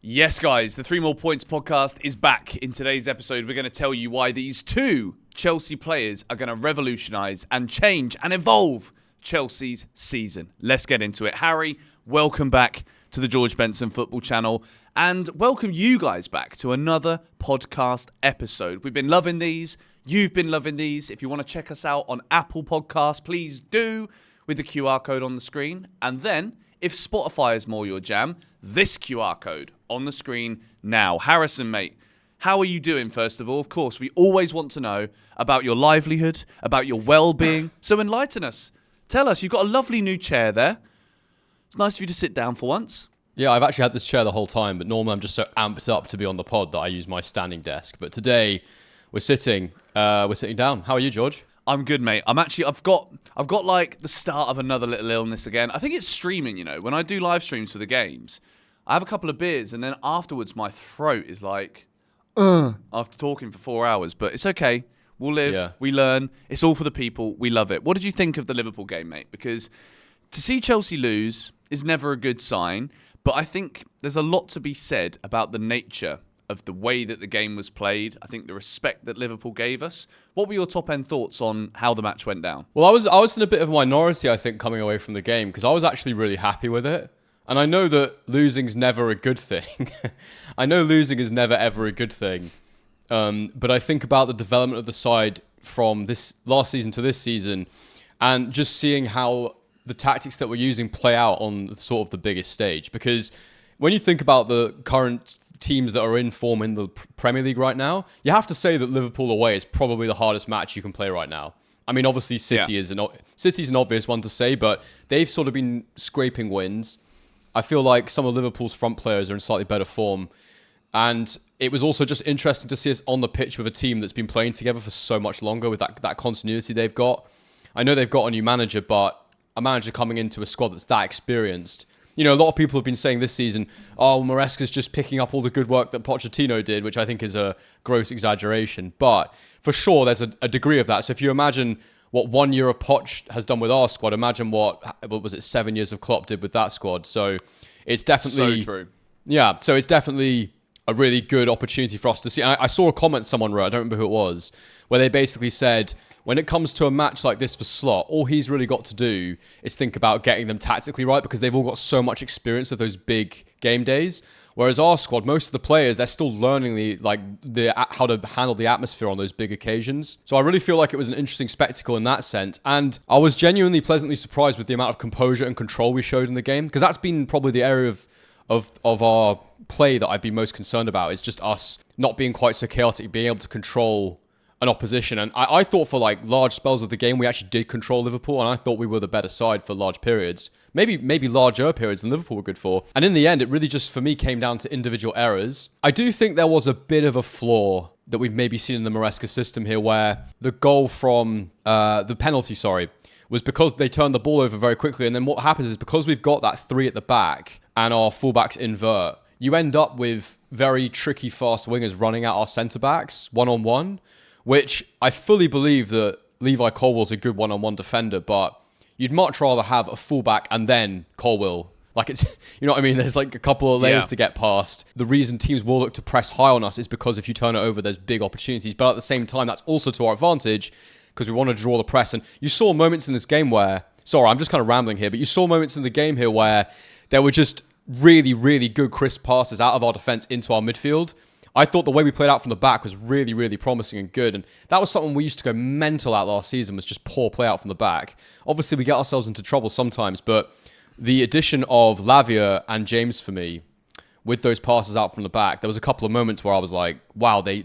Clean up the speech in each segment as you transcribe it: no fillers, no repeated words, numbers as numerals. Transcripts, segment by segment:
Yes, guys, the 3 More Points podcast is back. In today's episode, we're going to tell you why these 2 Chelsea players are going to revolutionise and change and evolve Chelsea's season. Let's get into it. Harry, welcome back to the George Benson Football Channel, and welcome you guys back to another podcast episode. We've been loving these. You've been loving these. If you want to check us out on Apple Podcasts, please do with the QR code on the screen. And then, if Spotify is more your jam, this QR code on the screen now. Harrison, mate, how are you doing, first of all? Of course, we always want to know about your livelihood, about your well-being. So enlighten us. Tell us, you've got a lovely new chair there. It's nice of you to sit down for once. Yeah, I've actually had this chair the whole time, but normally I'm just so amped up to be on the pod that I use my standing desk. But today, we're sitting down. How are you, George? I'm good, mate. I've got like the start of another little illness again. I think it's streaming, you know. When I do live streams for the games, I have a couple of beers and then afterwards my throat is like, after talking for 4 hours. But it's okay. We'll live. We learn. It's all for the people. We love it. What did you think of the Liverpool game, mate? Because to see Chelsea lose is never a good sign. But I think there's a lot to be said about the nature of the way that the game was played. I think the respect that Liverpool gave us. What were your top-end thoughts on how the match went down? Well, I was in a bit of a minority, I think, coming away from the game, because I was actually really happy with it. And I know that losing's never a good thing. I know losing is never, ever a good thing. But I think about the development of the side from this last season to this season, and just seeing how the tactics that we're using play out on sort of the biggest stage. Because when you think about the current teams that are in form in the Premier League right now, you have to say that Liverpool away is probably the hardest match you can play right now. I mean, obviously City's an obvious one to say, but they've sort of been scraping wins. I feel like some of Liverpool's front players are in slightly better form. And it was also just interesting to see us on the pitch with a team that's been playing together for so much longer with that continuity they've got. I know they've got a new manager, but a manager coming into a squad that's that experienced. You know, a lot of people have been saying this season, Maresca's just picking up all the good work that Pochettino did, which I think is a gross exaggeration. But for sure, there's a degree of that. So if you imagine what 1 year of Poch has done with our squad, imagine what was it, 7 years of Klopp did with that squad. So it's definitely... So true. Yeah, so it's definitely a really good opportunity for us to see. I saw a comment someone wrote, I don't remember who it was, where they basically said, when it comes to a match like this for Slot, all he's really got to do is think about getting them tactically right, because they've all got so much experience of those big game days. Whereas our squad, most of the players, they're still learning how to handle the atmosphere on those big occasions. So I really feel like it was an interesting spectacle in that sense. And I was genuinely pleasantly surprised with the amount of composure and control we showed in the game, because that's been probably the area of our play that I'd be most concerned about, is just us not being quite so chaotic, being able to control an opposition. And I thought for like large spells of the game, we actually did control Liverpool, and I thought we were the better side for large periods. Maybe larger periods than Liverpool were good for. And in the end, it really just, for me, came down to individual errors. I do think there was a bit of a flaw that we've maybe seen in the Maresca system here, where the goal from the penalty, was because they turned the ball over very quickly. And then what happens is, because we've got that 3 at the back and our fullbacks invert, you end up with very tricky, fast wingers running at our centre-backs one-on-one, which I fully believe that Levi Colwill's a good one-on-one defender, but you'd much rather have a fullback and then Colwill. Like, it's, you know what I mean? There's like a couple of layers to get past. The reason teams will look to press high on us is because if you turn it over, there's big opportunities. But at the same time, that's also to our advantage, because we want to draw the press. And you saw moments in this game where, sorry, I'm just kind of rambling here, but you saw moments in the game here where there were just really, really good crisp passes out of our defense into our midfield. I thought the way we played out from the back was really, really promising and good. And that was something we used to go mental at last season, was just poor play out from the back. Obviously, we get ourselves into trouble sometimes, but the addition of Lavia and James for me, with those passes out from the back, there was a couple of moments where I was like, wow, they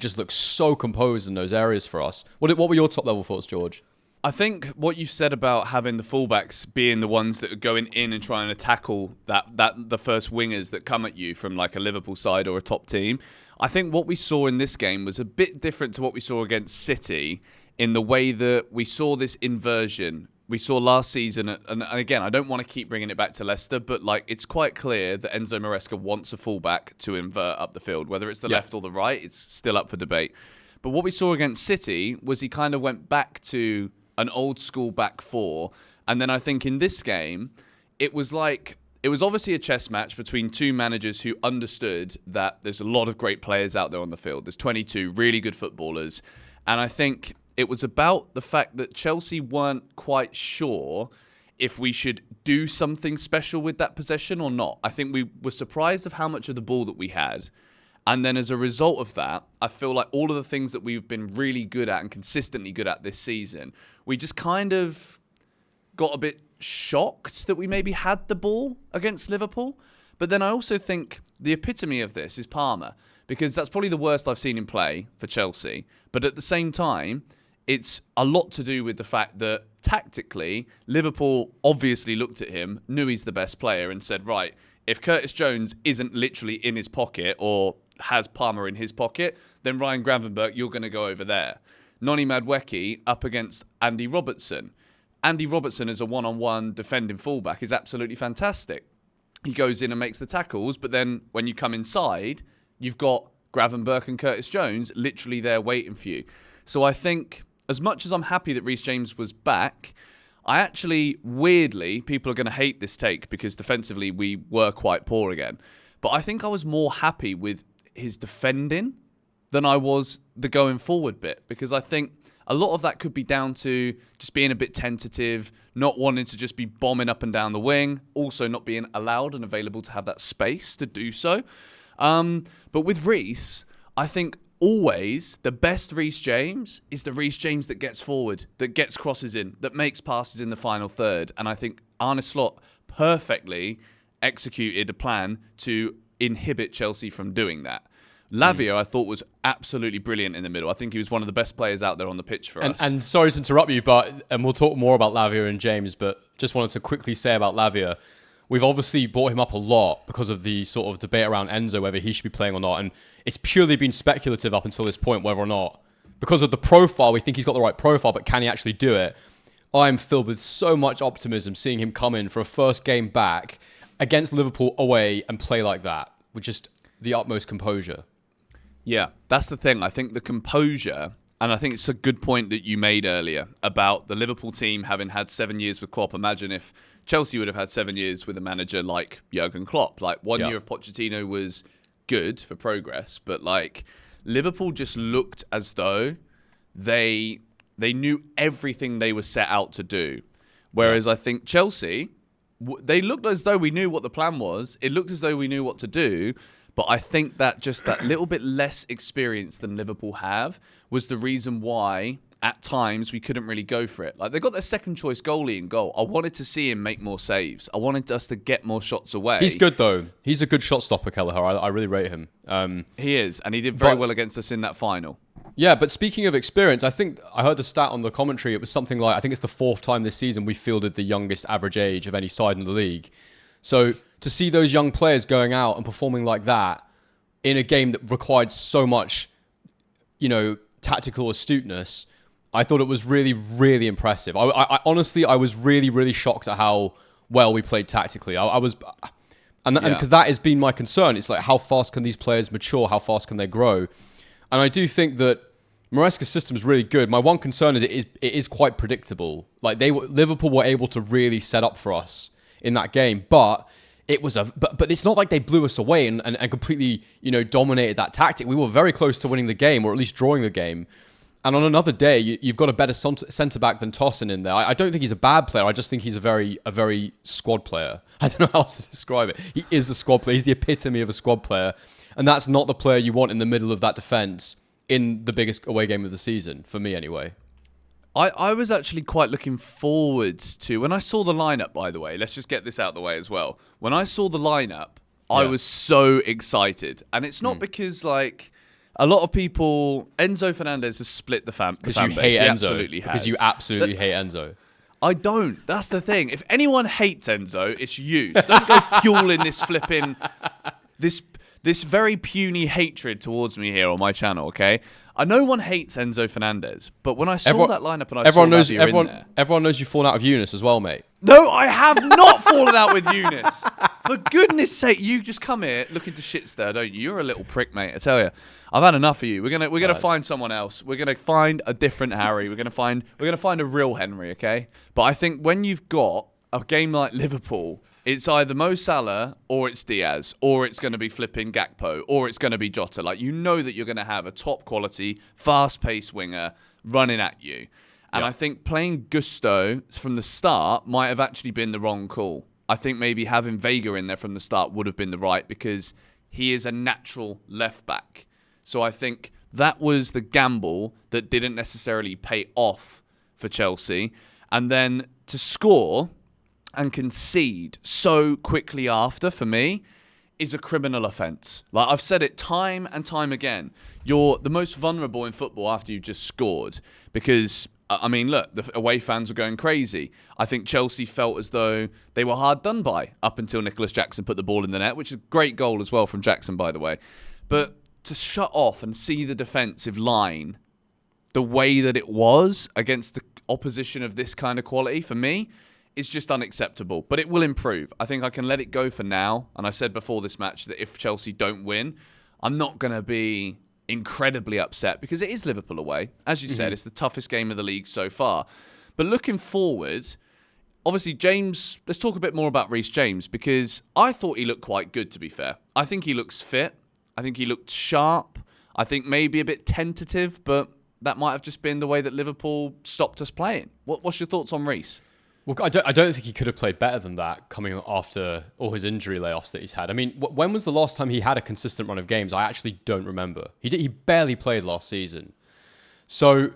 just look so composed in those areas for us. What were your top level thoughts, George? I think what you said about having the fullbacks being the ones that are going in and trying to tackle the first wingers that come at you from like a Liverpool side or a top team, I think what we saw in this game was a bit different to what we saw against City, in the way that we saw this inversion. We saw last season, and again, I don't want to keep bringing it back to Leicester, but like, it's quite clear that Enzo Maresca wants a fullback to invert up the field. Whether it's the left or the right, it's still up for debate. But what we saw against City was he kind of went back to an old school back 4. And then I think in this game, it was like it was obviously a chess match between two managers who understood that there's a lot of great players out there on the field. There's 22 really good footballers. And I think it was about the fact that Chelsea weren't quite sure if we should do something special with that possession or not. I think we were surprised of how much of the ball that we had. And then as a result of that, I feel like all of the things that we've been really good at and consistently good at this season, we just kind of got a bit shocked that we maybe had the ball against Liverpool. But then I also think the epitome of this is Palmer, because that's probably the worst I've seen him play for Chelsea. But at the same time, it's a lot to do with the fact that tactically, Liverpool obviously looked at him, knew he's the best player and said, right, if Curtis Jones isn't literally in his pocket or has Palmer in his pocket, then Ryan Gravenberch, you're going to go over there. Noni Madueke up against Andy Robertson. Andy Robertson as a one-on-one defending fullback is absolutely fantastic. He goes in and makes the tackles, but then when you come inside, you've got Gravenberch and Curtis Jones literally there waiting for you. So I think, as much as I'm happy that Reece James was back, I actually, weirdly, people are going to hate this take because defensively we were quite poor again. But I think I was more happy with his defending than I was the going forward bit, because I think a lot of that could be down to just being a bit tentative, not wanting to just be bombing up and down the wing, also not being allowed and available to have that space to do so. But with Reece, I think always the best Reece James is the Reece James that gets forward, that gets crosses in, that makes passes in the final third. And I think Arne Slot perfectly executed a plan to inhibit Chelsea from doing that. Lavia, I thought, was absolutely brilliant in the middle. I think he was one of the best players out there on the pitch for us. And sorry to interrupt you, and we'll talk more about Lavia and James, but just wanted to quickly say about Lavia, we've obviously brought him up a lot because of the sort of debate around Enzo, whether he should be playing or not. And it's purely been speculative up until this point, whether or not. Because of the profile, we think he's got the right profile, but can he actually do it? I'm filled with so much optimism seeing him come in for a first game back against Liverpool away and play like that, with just the utmost composure. Yeah, that's the thing. I think the composure, and I think it's a good point that you made earlier about the Liverpool team having had 7 years with Klopp. Imagine if Chelsea would have had 7 years with a manager like Jurgen Klopp. Like, 1 year of Pochettino was good for progress, but like Liverpool just looked as though they knew everything they were set out to do. Whereas I think Chelsea, they looked as though we knew what the plan was. It looked as though we knew what to do. But I think that just that little bit less experience than Liverpool have was the reason why at times we couldn't really go for it. Like, they got their second choice goalie in goal. I wanted to see him make more saves. I wanted us to get more shots away. He's good though. He's a good shot stopper, Kelleher. I really rate him. He is, and he did very well against us in that final. Yeah, but speaking of experience, I think I heard a stat on the commentary. It was something like, I think it's the 4th time this season we fielded the youngest average age of any side in the league. So to see those young players going out and performing like that in a game that required so much, tactical astuteness, I thought it was really, really impressive. I honestly, I was really, really shocked at how well we played tactically. Because that has been my concern. It's like, how fast can these players mature? How fast can they grow? And I do think that Maresca's system is really good. My one concern is it is quite predictable. Like, Liverpool were able to really set up for us in that game, but but it's not like they blew us away and completely, dominated that tactic. We were very close to winning the game, or at least drawing the game. And on another day, you've got a better centre-back than Tosin in there. I don't think he's a bad player. I just think he's a very squad player. I don't know how else to describe it. He is a squad player. He's the epitome of a squad player. And that's not the player you want in the middle of that defence in the biggest away game of the season, for me anyway. I was actually quite looking forward to, when I saw the lineup, by the way, let's just get this out of the way as well. When I saw the lineup, I was so excited. And it's not because, like, a lot of people, Enzo Fernandez has split the fan base. Because you hate Enzo. Because you absolutely hate Enzo. I don't. That's the thing. If anyone hates Enzo, it's you. So don't go fueling this flipping, this very puny hatred towards me here on my channel, okay? No one hates Enzo Fernandez, but when I saw that lineup and I saw Lavia in there... Everyone knows you've fallen out of Eunice as well, mate. No, I have not fallen out with Eunice. For goodness sake, you just come here looking to shit stir, don't you? You're a little prick, mate, I tell you. I've had enough of you. We're gonna find someone else. We're gonna find a different Harry. We're gonna find a real Henry, okay? But I think when you've got a game like Liverpool It's either Mo Salah or it's Diaz or it's going to be flipping Gakpo or it's going to be Jota. Like, you know that you're going to have a top quality, fast-paced winger running at you. And I think playing Gusto from the start might have actually been the wrong call. I think maybe having Vega in there from the start would have been the right, because he is a natural left back. So I think that was the gamble that didn't necessarily pay off for Chelsea. And then to score and concede so quickly after, for me, is a criminal offence. Like, I've said it time and time again. You're the most vulnerable in football after you've just scored, because I mean, look, the away fans were going crazy. I think Chelsea felt as though they were hard done by up until Nicholas Jackson put the ball in the net, which is a great goal as well from Jackson, by the way. But to shut off and see the defensive line the way that it was against the opposition of this kind of quality, for me, is just unacceptable. But it will improve. I think I can let it go for now. And I said before this match that if Chelsea don't win, I'm not going to be incredibly upset, because it is Liverpool away. As you said, it's the toughest game of the league so far. But looking forward, obviously, James, let's talk a bit more about Reece James, because I thought he looked quite good, to be fair. I think he looks fit. I think he looked sharp. I think maybe a bit tentative, but that might have just been the way that Liverpool stopped us playing. What's your thoughts on Reece? Well, I don't think he could have played better than that coming after all his injury layoffs that he's had. I mean, when was the last time he had a consistent run of games? I actually don't remember. He barely played last season. So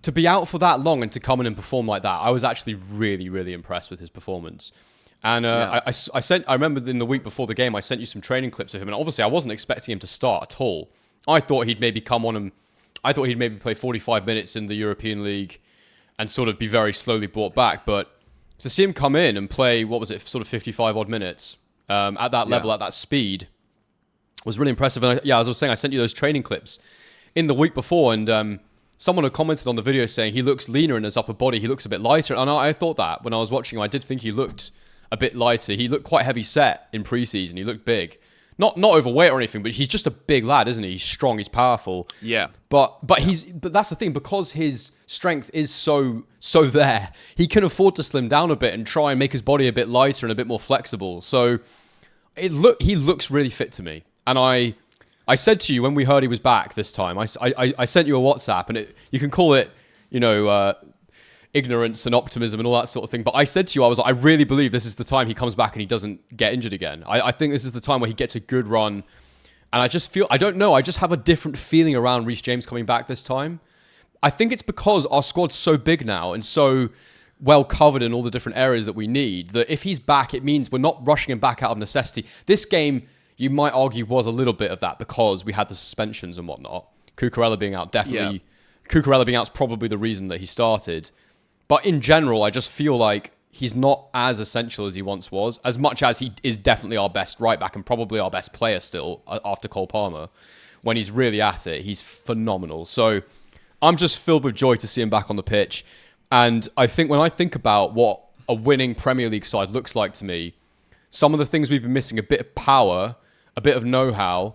to be out for that long and to come in and perform like that, I was actually really, really impressed with his performance. And I remember in the week before the game, I sent you some training clips of him. And obviously, I wasn't expecting him to start at all. I thought he'd maybe come on and I thought he'd maybe play 45 minutes in the European League and sort of be very slowly brought back. But to see him come in and play, sort of 55 odd minutes at that level, at that speed, was really impressive. And as I was saying, I sent you those training clips in the week before, and someone had commented on the video saying he looks leaner in his upper body, he looks a bit lighter. And I thought that when I was watching him, I did think he looked a bit lighter. He looked quite heavy set in pre-season. He looked big. Not overweight or anything, but he's just a big lad, isn't he? He's strong, he's powerful. Yeah. But that's the thing, because his strength is so there, he can afford to slim down a bit and try and make his body a bit lighter and a bit more flexible. So he looks really fit to me. And I said to you when we heard he was back this time, I sent you a WhatsApp, and you can call it, ignorance and optimism and all that sort of thing. But I said to you, I really believe this is the time he comes back and he doesn't get injured again. I think this is the time where he gets a good run. And I just have a different feeling around Reece James coming back this time. I think it's because our squad's so big now and so well covered in all the different areas that we need, that if he's back, it means we're not rushing him back out of necessity. This game, you might argue, was a little bit of that because we had the suspensions and whatnot. Cucurella being out, definitely. Yeah. Cucurella being out is probably the reason that he started. But in general, I just feel like he's not as essential as he once was, as much as he is definitely our best right back and probably our best player still after Cole Palmer. When he's really at it, he's phenomenal. So I'm just filled with joy to see him back on the pitch. And I think when I think about what a winning Premier League side looks like to me, some of the things we've been missing, a bit of power, a bit of know-how,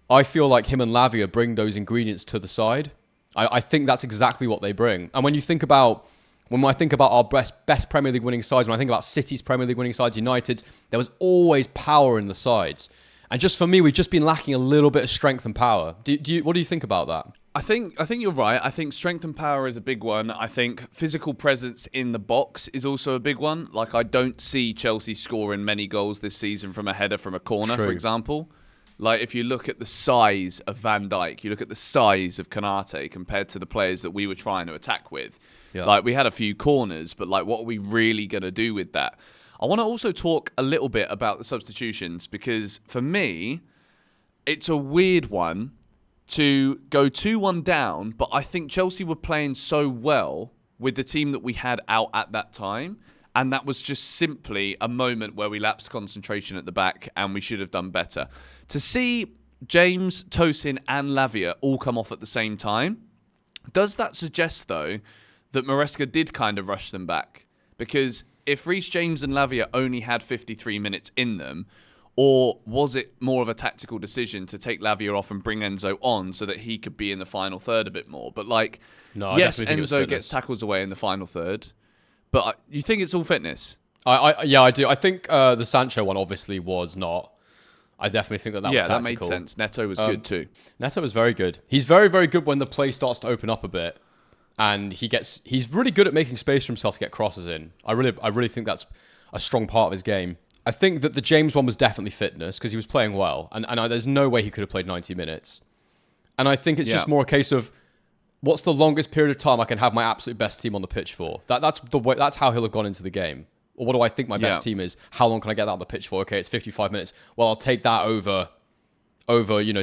I feel like him and Lavia bring those ingredients to the side. I think that's exactly what they bring. And when I think about our best Premier League winning sides, when I think about City's Premier League winning sides, United's, there was always power in the sides. And just for me, we've just been lacking a little bit of strength and power. What do you think about that? I think you're right. I think strength and power is a big one. I think physical presence in the box is also a big one. Like, I don't see Chelsea scoring many goals this season from a header from a corner, for example. Like, if you look at the size of Van Dijk, you look at the size of Konate compared to the players that we were trying to attack with. Yeah. Like, we had a few corners, but like, what are we really going to do with that? I want to also talk a little bit about the substitutions, because for me, it's a weird one to go 2-1 down, but I think Chelsea were playing so well with the team that we had out at that time. And that was just simply a moment where we lapsed concentration at the back and we should have done better. To see James, Tosin and Lavia all come off at the same time, does that suggest, though, that Maresca did kind of rush them back? Because if Reece James and Lavia only had 53 minutes in them, or was it more of a tactical decision to take Lavia off and bring Enzo on so that he could be in the final third a bit more? But like, no, yes, Enzo gets tackles away in the final third. But you think it's all fitness? I do. I think the Sancho one obviously was not. I definitely think that was tactical. Yeah, that made sense. Neto was good too. Neto was very good. He's very, very good when the play starts to open up a bit, and he's really good at making space for himself to get crosses in. I really think that's a strong part of his game. I think that the James one was definitely fitness because he was playing well, and there's no way he could have played 90 minutes. And I think it's just more a case of what's the longest period of time I can have my absolute best team on the pitch for. That's how he'll have gone into the game. Or what do I think my best team is? How long can I get that on the pitch for? Okay, it's 55 minutes. Well, I'll take that over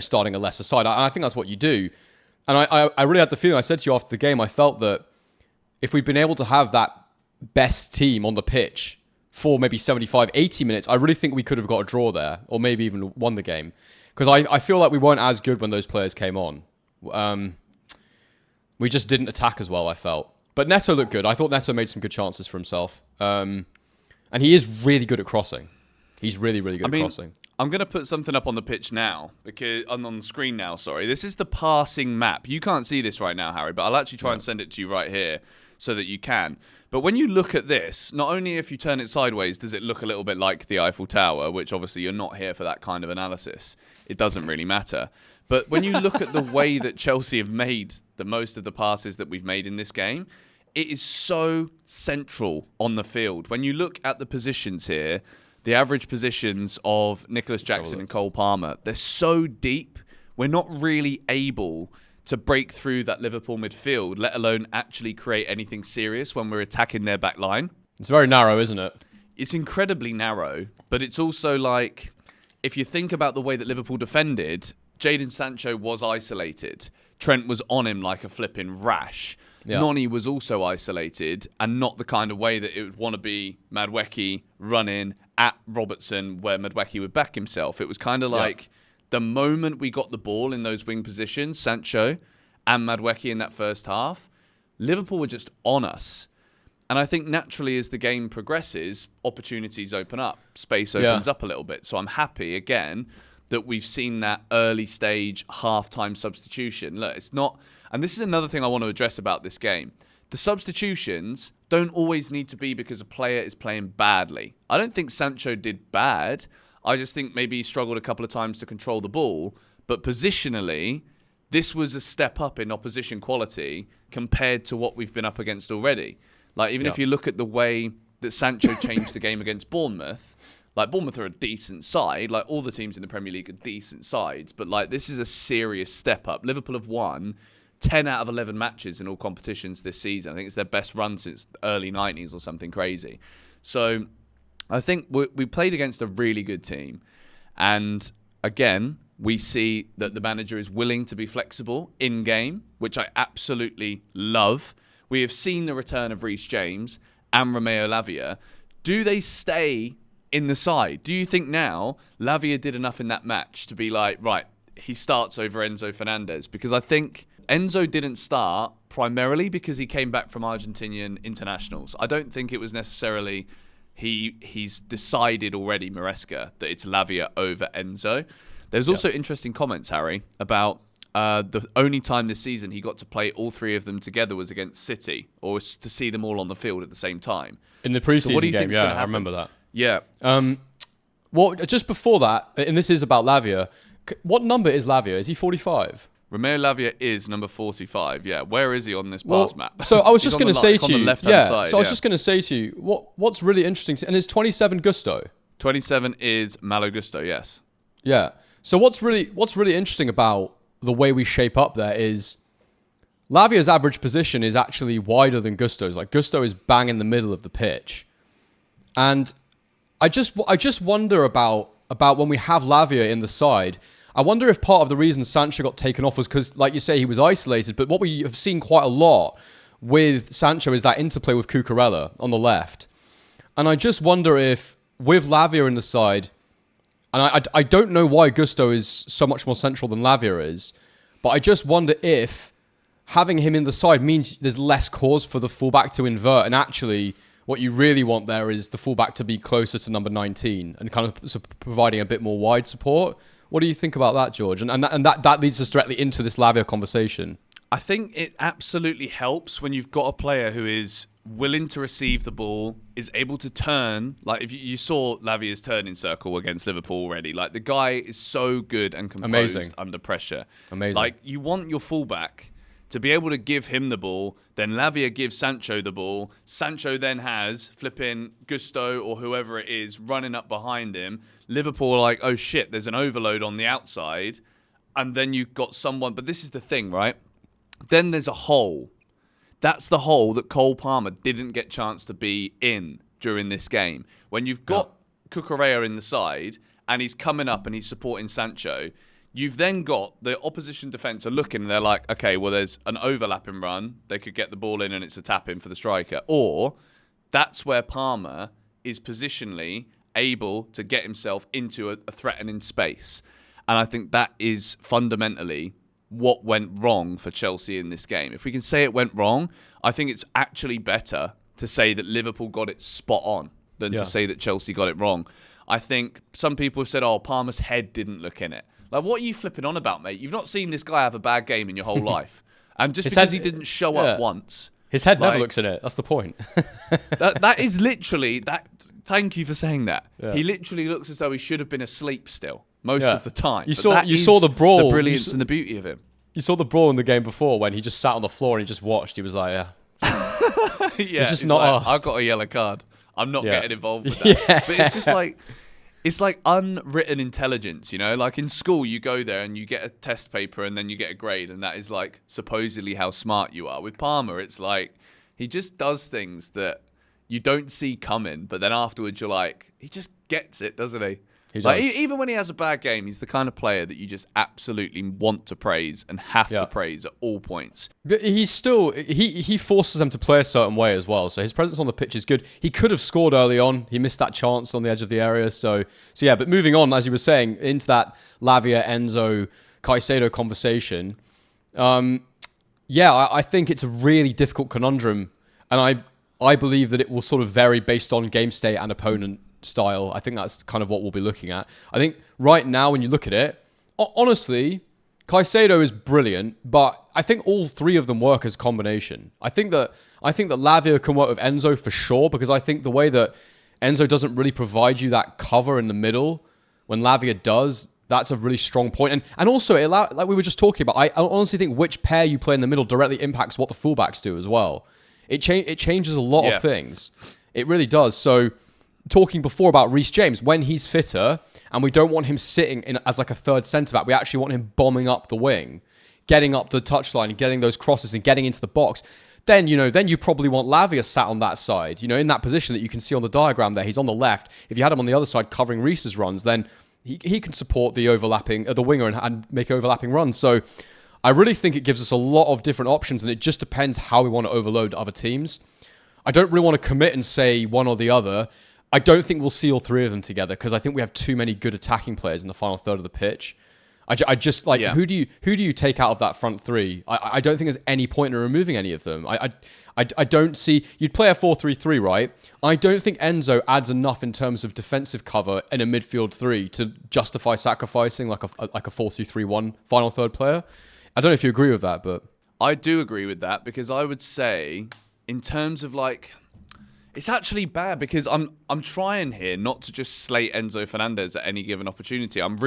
starting a lesser side. I think that's what you do. And I really had the feeling, I said to you after the game, I felt that if we'd been able to have that best team on the pitch for maybe 75, 80 minutes, I really think we could have got a draw there, or maybe even won the game. Because I feel like we weren't as good when those players came on. We just didn't attack as well, I felt. But Neto looked good. I thought Neto made some good chances for himself. And he is really good at crossing. He's really, really good at crossing. I'm going to put something up on the pitch now, because on the screen now, sorry. This is the passing map. You can't see this right now, Harry, but I'll actually try and send it to you right here so that you can. But when you look at this, not only if you turn it sideways does it look a little bit like the Eiffel Tower, which obviously you're not here for that kind of analysis. It doesn't really matter. But when you look at the way that Chelsea have made the most of the passes that we've made in this game, it is so central on the field. When you look at the positions here, the average positions of Nicholas Jackson and Cole Palmer, they're so deep. We're not really able to break through that Liverpool midfield, let alone actually create anything serious when we're attacking their back line. It's very narrow, isn't it? It's incredibly narrow, but it's also like, if you think about the way that Liverpool defended, Jadon Sancho was isolated. Trent was on him like a flipping rash. Yeah. Noni was also isolated, and not the kind of way that it would want to be Madueke running at Robertson where Madueke would back himself. It was kind of like the moment we got the ball in those wing positions, Sancho and Madueke in that first half, Liverpool were just on us. And I think naturally as the game progresses, opportunities open up, space opens up a little bit. So I'm happy, again, that we've seen that early stage half-time substitution. Look, it's not... And this is another thing I want to address about this game. The substitutions don't always need to be because a player is playing badly. I don't think Sancho did bad. I just think maybe he struggled a couple of times to control the ball. But positionally, this was a step up in opposition quality compared to what we've been up against already. Like, even if you look at the way that Sancho changed the game against Bournemouth, like, Bournemouth are a decent side. Like, all the teams in the Premier League are decent sides. But, like, this is a serious step up. Liverpool have won 10 out of 11 matches in all competitions this season. I think it's their best run since the early 90s or something crazy. So I think we played against a really good team. And again, we see that the manager is willing to be flexible in-game, which I absolutely love. We have seen the return of Reece James and Romeo Lavia. Do they stay in the side? Do you think now Lavia did enough in that match to be like, right, he starts over Enzo Fernandez? Because I think Enzo didn't start primarily because he came back from Argentinian internationals. I don't think it was necessarily he's decided already, Maresca, that it's Lavia over Enzo. There's also interesting comments, Harry, about the only time this season he got to play all three of them together was against City, or was to see them all on the field at the same time. In the preseason game, I remember that. Yeah. Well, just before that, and this is about Lavia, what number is Lavia? Is he 45? Romeo Lavia is number 45, yeah. Where is he on this pass map? So I was just going to say to you, side, I was just going to say to you, what's really interesting, and is 27 Gusto? 27 is Malo Gusto, yes. Yeah. So what's really interesting about the way we shape up there is Lavia's average position is actually wider than Gusto's. Like, Gusto is bang in the middle of the pitch. And I just wonder about when we have Lavia in the side. I wonder if part of the reason Sancho got taken off was because, like you say, he was isolated. But what we have seen quite a lot with Sancho is that interplay with Cucurella on the left. And I just wonder if, with Lavia in the side, and I don't know why Gusto is so much more central than Lavia is, but I just wonder if having him in the side means there's less cause for the fullback to invert. And actually, what you really want there is the fullback to be closer to number 19 and kind of providing a bit more wide support. What do you think about that, George? And that leads us directly into this Lavia conversation. I think it absolutely helps when you've got a player who is willing to receive the ball, is able to turn. Like, if you saw Lavia's turning circle against Liverpool already. Like, the guy is so good and composed under pressure. Amazing. Like, you want your fullback to be able to give him the ball, then Lavia gives Sancho the ball. Sancho then has flipping Gusto or whoever it is running up behind him. Liverpool are like, oh shit, there's an overload on the outside. And then you've got someone, but this is the thing, right? Then there's a hole. That's the hole that Cole Palmer didn't get chance to be in during this game. When you've got Cucurella in the side and he's coming up and he's supporting Sancho, you've then got the opposition defence are looking and they're like, okay, well, there's an overlapping run. They could get the ball in and it's a tap in for the striker. Or that's where Palmer is positionally able to get himself into a threatening space. And I think that is fundamentally what went wrong for Chelsea in this game. If we can say it went wrong, I think it's actually better to say that Liverpool got it spot on than to say that Chelsea got it wrong. I think some people have said, oh, Palmer's head didn't look in it. Like, what are you flipping on about, mate? You've not seen this guy have a bad game in your whole life. And just because he didn't show up once. His head never looks in it. That's the point. that is literally that. Thank you for saying that. Yeah. He literally looks as though he should have been asleep still most of the time. You saw the brawl. The brilliance and the beauty of him. You saw the brawl in the game before when he just sat on the floor and he just watched. He was like, it's just not like, I've got a yellow card. I'm not getting involved with that. But it's just like, it's like unwritten intelligence, you know? Like in school, you go there and you get a test paper and then you get a grade. And that is like supposedly how smart you are. With Palmer, it's like he just does things that you don't see coming. But then afterwards, you're like, he just gets it, doesn't he? Like, even when he has a bad game, he's the kind of player that you just absolutely want to praise and have to praise at all points. But he's still, he forces them to play a certain way as well. So his presence on the pitch is good. He could have scored early on. He missed that chance on the edge of the area. So yeah, but moving on, as you were saying, into that Lavia, Enzo, Caicedo conversation. I think it's a really difficult conundrum. And I believe that it will sort of vary based on game state and opponent style. I think that's kind of what we'll be looking at. I think right now when you look at it, honestly, Caicedo is brilliant, but I think all three of them work as a combination. I think that Lavia can work with Enzo for sure, because I think the way that Enzo doesn't really provide you that cover in the middle when Lavia does, that's a really strong point. And also, like we were just talking about, I honestly think which pair you play in the middle directly impacts what the fullbacks do as well. It changes a lot of things. It really does. So talking before about Reece James, when he's fitter and we don't want him sitting in as like a third centre-back, we actually want him bombing up the wing, getting up the touchline and getting those crosses and getting into the box. Then you probably want Lavia sat on that side, in that position that you can see on the diagram there. He's on the left. If you had him on the other side covering Reece's runs, then he can support the overlapping, the winger and make overlapping runs. So I really think it gives us a lot of different options, and it just depends how we want to overload other teams. I don't really want to commit and say one or the other. I don't think we'll see all three of them together because I think we have too many good attacking players in the final third of the pitch. I just like who do you take out of that front three? I don't think there's any point in removing any of them. I don't see you'd play a 4-3-3, right? I don't think Enzo adds enough in terms of defensive cover in a midfield three to justify sacrificing like a 4-2-3-1 final third player. I don't know if you agree with that, but I do agree with that because I would say in terms of like. It's actually bad because I'm trying here not to just slate Enzo Fernandez at any given opportunity. I'm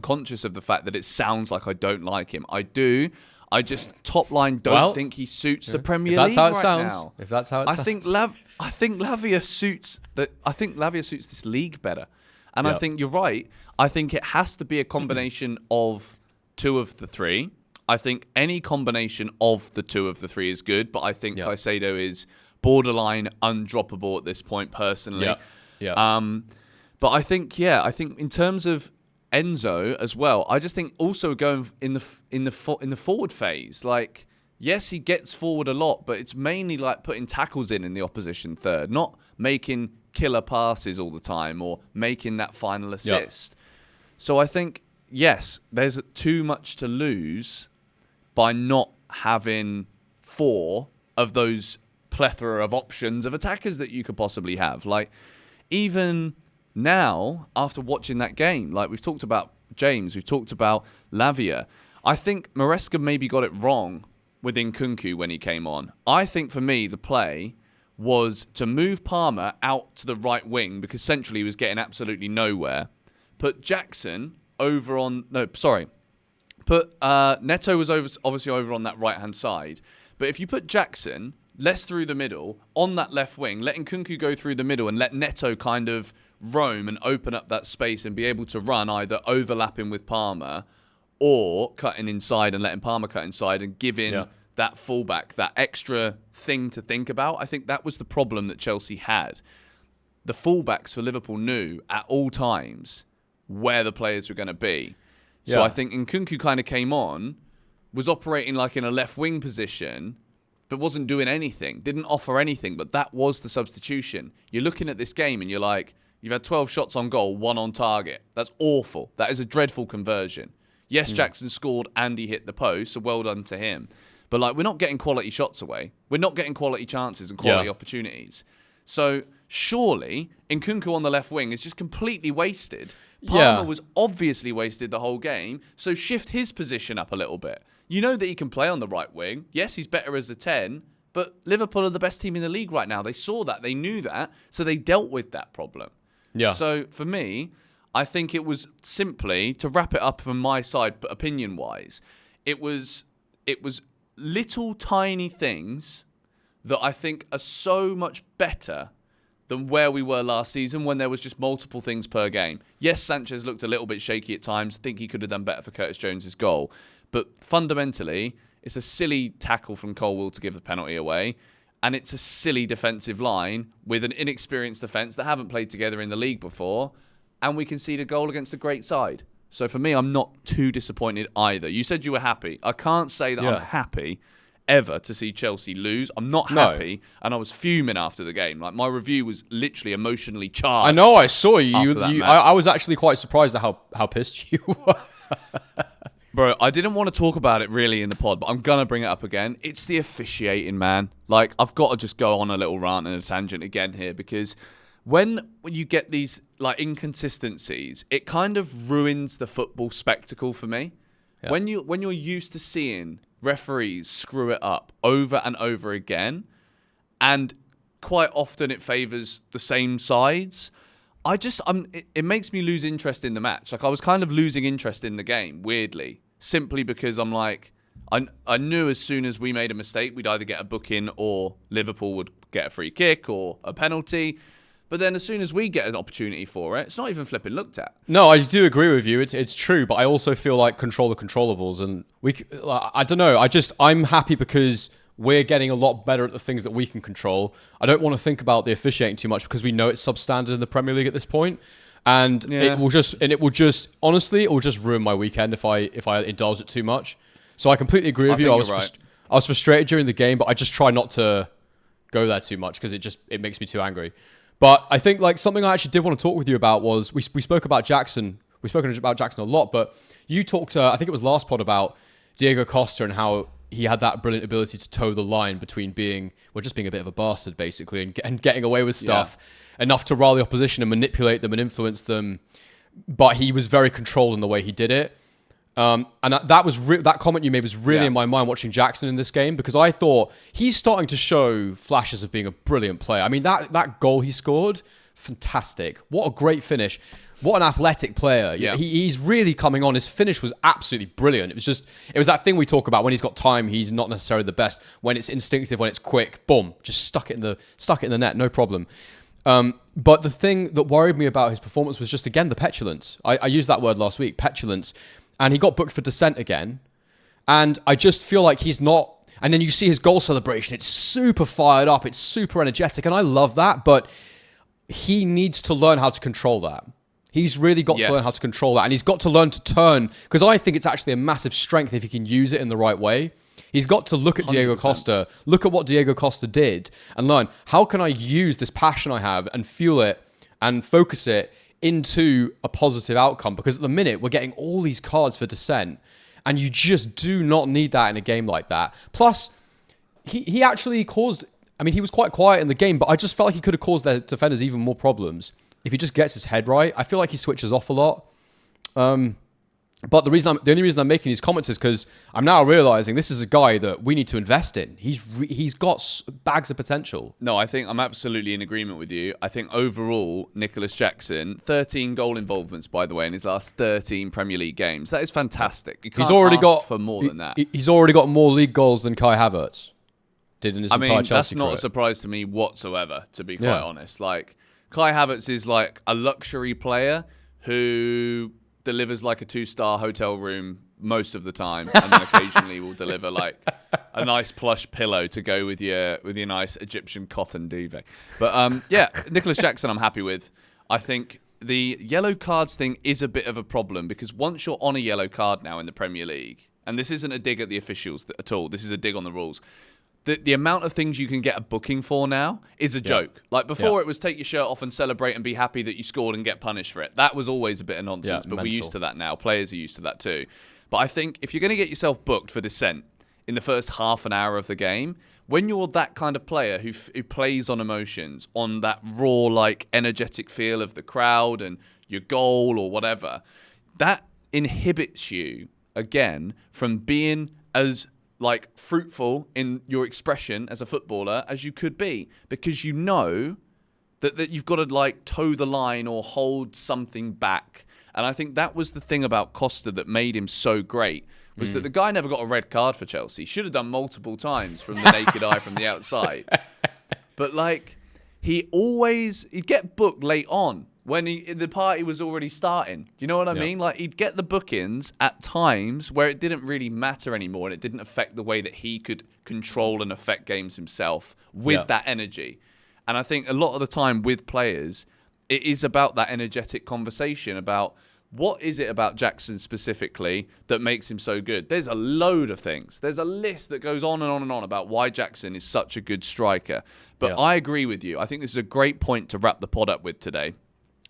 conscious of the fact that it sounds like I don't like him. I do. I just top line don't think he suits the Premier League. If that's how it right sounds. Now. If that's how it sounds. I think Lavia suits this league better. And I think you're right. I think it has to be a combination of two of the three. I think any combination of the two of the three is good, but I think Caicedo is borderline undroppable at this point, personally. But I think in terms of Enzo as well, I just think also going in the forward phase, like yes, he gets forward a lot, but it's mainly like putting tackles in the opposition third, not making killer passes all the time or making that final assist. So I think yes, there's too much to lose by not having four of those plethora of options of attackers that you could possibly have. Like, even now, after watching that game, like we've talked about James, we've talked about Lavia, I think Maresca maybe got it wrong with Nkunku when he came on. I think for me, the play was to move Palmer out to the right wing because centrally he was getting absolutely nowhere. Put Jackson over on... No, sorry. Put Neto was obviously over on that right-hand side. But if you put Jackson less through the middle on that left wing, letting Nkunku go through the middle and let Neto kind of roam and open up that space and be able to run either overlapping with Palmer or cutting inside and letting Palmer cut inside and giving that fullback that extra thing to think about. I think that was the problem that Chelsea had. The fullbacks for Liverpool knew at all times where the players were going to be. So I think Nkunku kind of came on, was operating like in a left wing position, but wasn't doing anything, didn't offer anything, but that was the substitution. You're looking at this game and you're like, you've had 12 shots on goal, 1 on target. That's awful. That is a dreadful conversion. Yes, Jackson scored and he hit the post, so well done to him. But like, we're not getting quality shots away. We're not getting quality chances and quality opportunities. So surely Nkunku on the left wing is just completely wasted. Palmer was obviously wasted the whole game, so shift his position up a little bit. You know that he can play on the right wing. Yes, he's better as a 10, but Liverpool are the best team in the league right now. They saw that. They knew that, so they dealt with that problem. Yeah. So for me, I think it was simply, to wrap it up from my side, but opinion-wise, it was little tiny things that I think are so much better than where we were last season when there was just multiple things per game. Yes, Sanchez looked a little bit shaky at times. I think he could have done better for Curtis Jones's goal. But fundamentally, it's a silly tackle from Colwill to give the penalty away. And it's a silly defensive line with an inexperienced defence that haven't played together in the league before. And we concede a goal against a great side. So for me, I'm not too disappointed either. You said you were happy. I can't say that I'm happy ever to see Chelsea lose. I'm not happy, and I was fuming after the game. Like, my review was literally emotionally charged. I know, I saw you. I was actually quite surprised at how pissed you were. Bro, I didn't want to talk about it really in the pod, but I'm going to bring it up again. It's the officiating, man. Like, I've got to just go on a little rant and a tangent again here, because when you get these like inconsistencies, it kind of ruins the football spectacle for me. Yeah. When you're used to seeing referees screw it up over and over again, and quite often it favours the same sides, it makes me lose interest in the match. Like, I was kind of losing interest in the game, weirdly, simply because I'm like, I knew as soon as we made a mistake, we'd either get a booking or Liverpool would get a free kick or a penalty. But then as soon as we get an opportunity for it, it's not even flipping looked at. No, I do agree with you. It's true, but I also feel like control the controllables. And I don't know. I'm happy because we're getting a lot better at the things that we can control. I don't want to think about the officiating too much because we know it's substandard in the Premier League at this point. And it will just honestly, it will just ruin my weekend if I indulge it too much. So I completely agree with you. I was frustrated during the game, but I just try not to go there too much because it makes me too angry. But I think like something I actually did want to talk with you about was we spoke about Jackson. We've spoken about Jackson a lot, but you talked, I think it was last pod, about Diego Costa and how he had that brilliant ability to toe the line between being a bit of a bastard, basically, and getting away with stuff enough to rile the opposition and manipulate them and influence them. But he was very controlled in the way he did it. And that comment you made was really in my mind watching Jackson in this game, because I thought he's starting to show flashes of being a brilliant player. I mean, that goal he scored, fantastic. What a great finish. What an athletic player. Yeah. He's really coming on. His finish was absolutely brilliant. It was that thing we talk about when he's got time, he's not necessarily the best. When it's instinctive, when it's quick, boom, just stuck it in the net, no problem. But the thing that worried me about his performance was just, again, the petulance. I used that word last week, petulance. And he got booked for dissent again. And I just feel like he's not... And then you see his goal celebration. It's super fired up. It's super energetic. And I love that. But he needs to learn how to control that. He's really got to learn how to control that. And he's got to learn to turn... Because I think it's actually a massive strength if he can use it in the right way. He's got to look at 100%. Diego Costa, look at what Diego Costa did, and learn, how can I use this passion I have and fuel it and focus it into a positive outcome? Because at the minute we're getting all these cards for dissent, and you just do not need that in a game like that. Plus, he actually caused... I mean, he was quite quiet in the game, but I just felt like he could have caused their defenders even more problems if he just gets his head right. I feel like he switches off a lot. But the only reason I'm making these comments is because I'm now realizing this is a guy that we need to invest in. He's got bags of potential. No, I think I'm absolutely in agreement with you. I think overall, Nicholas Jackson, 13 goal involvements, by the way, in his last 13 Premier League games. That is fantastic. You can't ask for more than that. He's already got more league goals than Kai Havertz did in his entire Chelsea that's not career. a surprise to me whatsoever, to be quite honest. Like, Kai Havertz is like a luxury player who delivers like a 2-star hotel room most of the time, and then occasionally will deliver like a nice plush pillow to go with your nice Egyptian cotton duvet. But Nicholas Jackson I'm happy with. I think the yellow cards thing is a bit of a problem, because once you're on a yellow card now in the Premier League, and this isn't a dig at the officials at all, this is a dig on the rules. The amount of things you can get a booking for now is a joke. Like before, it was take your shirt off and celebrate and be happy that you scored and get punished for it. That was always a bit of nonsense, but we're used to that now. Players are used to that too. But I think if you're going to get yourself booked for dissent in the first half an hour of the game, when you're that kind of player who plays on emotions, on that raw, like energetic feel of the crowd and your goal or whatever, that inhibits you again from being as like fruitful in your expression as a footballer as you could be, because you know that you've got to like toe the line or hold something back. And I think that was the thing about Costa that made him so great, was that the guy never got a red card for Chelsea. Should have done multiple times from the naked eye from the outside. But like, he'd get booked late on when the party was already starting. Do you know what I mean? Like, he'd get the bookings at times where it didn't really matter anymore, and it didn't affect the way that he could control and affect games himself with that energy. And I think a lot of the time with players, it is about that energetic conversation about what is it about Jackson specifically that makes him so good. There's a load of things. There's a list that goes on and on and on about why Jackson is such a good striker. But I agree with you. I think this is a great point to wrap the pod up with today.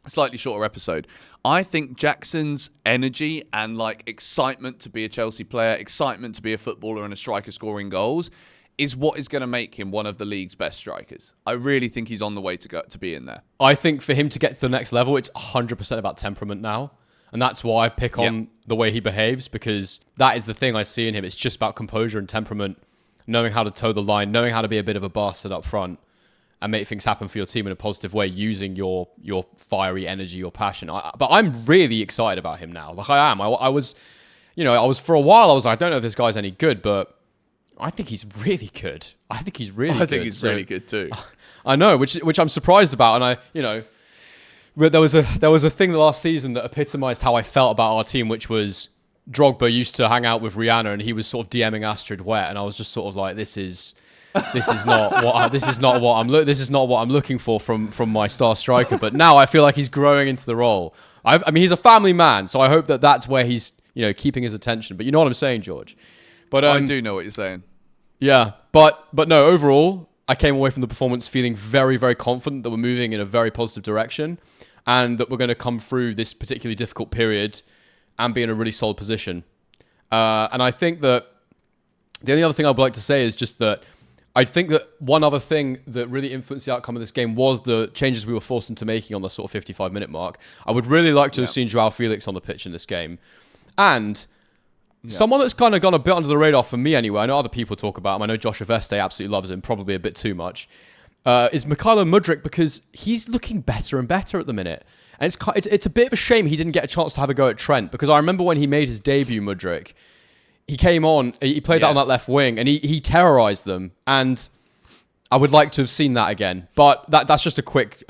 Slightly shorter episode. I think Jackson's energy and like excitement to be a Chelsea player, excitement to be a footballer and a striker scoring goals is what is going to make him one of the league's best strikers. I really think he's on the way to be in there. I think for him to get to the next level, it's 100% about temperament now. And that's why I pick on the way he behaves, because that is the thing I see in him. It's just about composure and temperament, knowing how to toe the line, knowing how to be a bit of a bastard up front and make things happen for your team in a positive way, using your fiery energy, your passion. But I'm really excited about him now. Like I am. I was for a while, I was like, I don't know if this guy's any good, but I think he's really good. I think he's really good. I think he's really good too. I know, which I'm surprised about. And there was a thing last season that epitomized how I felt about our team, which was Drogba used to hang out with Rihanna and he was sort of DMing Astrid Wet, and I was just sort of like, this is not what I'm looking for from my star striker. But now I feel like he's growing into the role. I mean, he's a family man, so I hope that that's where he's keeping his attention. But you know what I'm saying, George? But I do know what you're saying. Yeah, but no, overall, I came away from the performance feeling very, very confident that we're moving in a very positive direction, and that we're going to come through this particularly difficult period and be in a really solid position. And I think that the only other thing I'd like to say is just that I think that one other thing that really influenced the outcome of this game was the changes we were forced into making on the sort of 55-minute mark. I would really like to have seen Joao Felix on the pitch in this game. And someone that's kind of gone a bit under the radar for me anyway, I know other people talk about him, I know Josh Aveste absolutely loves him, probably a bit too much, is Mykhailo Mudryk, because he's looking better and better at the minute. And it's a bit of a shame he didn't get a chance to have a go at Trent, because I remember when he made his debut, Mudryk, he came on, he played that on that left wing, and he terrorised them. And I would like to have seen that again. But that's just a quick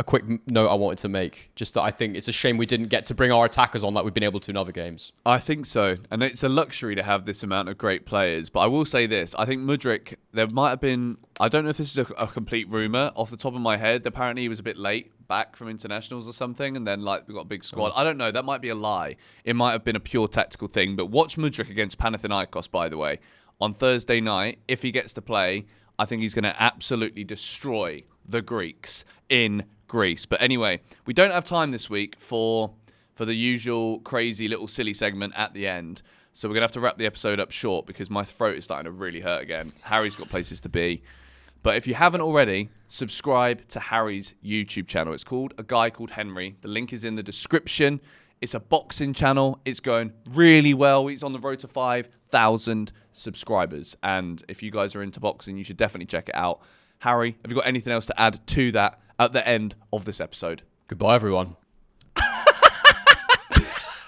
note I wanted to make. Just that I think it's a shame we didn't get to bring our attackers on like we've been able to in other games. I think so. And it's a luxury to have this amount of great players. But I will say this. I think Mudryk, there might have been, I don't know if this is a complete rumour off the top of my head. Apparently he was a bit late back from internationals or something, and then like we got a big squad. I don't know. That might be a lie. It might have been a pure tactical thing. But watch Mudryk against Panathinaikos, by the way, on Thursday night. If he gets to play, I think he's going to absolutely destroy the Greeks in Greece. But anyway, we don't have time this week for the usual crazy little silly segment at the end. So we're going to have to wrap the episode up short because my throat is starting to really hurt again. Harry's got places to be. But if you haven't already, subscribe to Harry's YouTube channel. It's called A Guy Called Henry. The link is in the description. It's a boxing channel. It's going really well. He's on the road to 5,000 subscribers. And if you guys are into boxing, you should definitely check it out. Harry, have you got anything else to add to that at the end of this episode? Goodbye, everyone.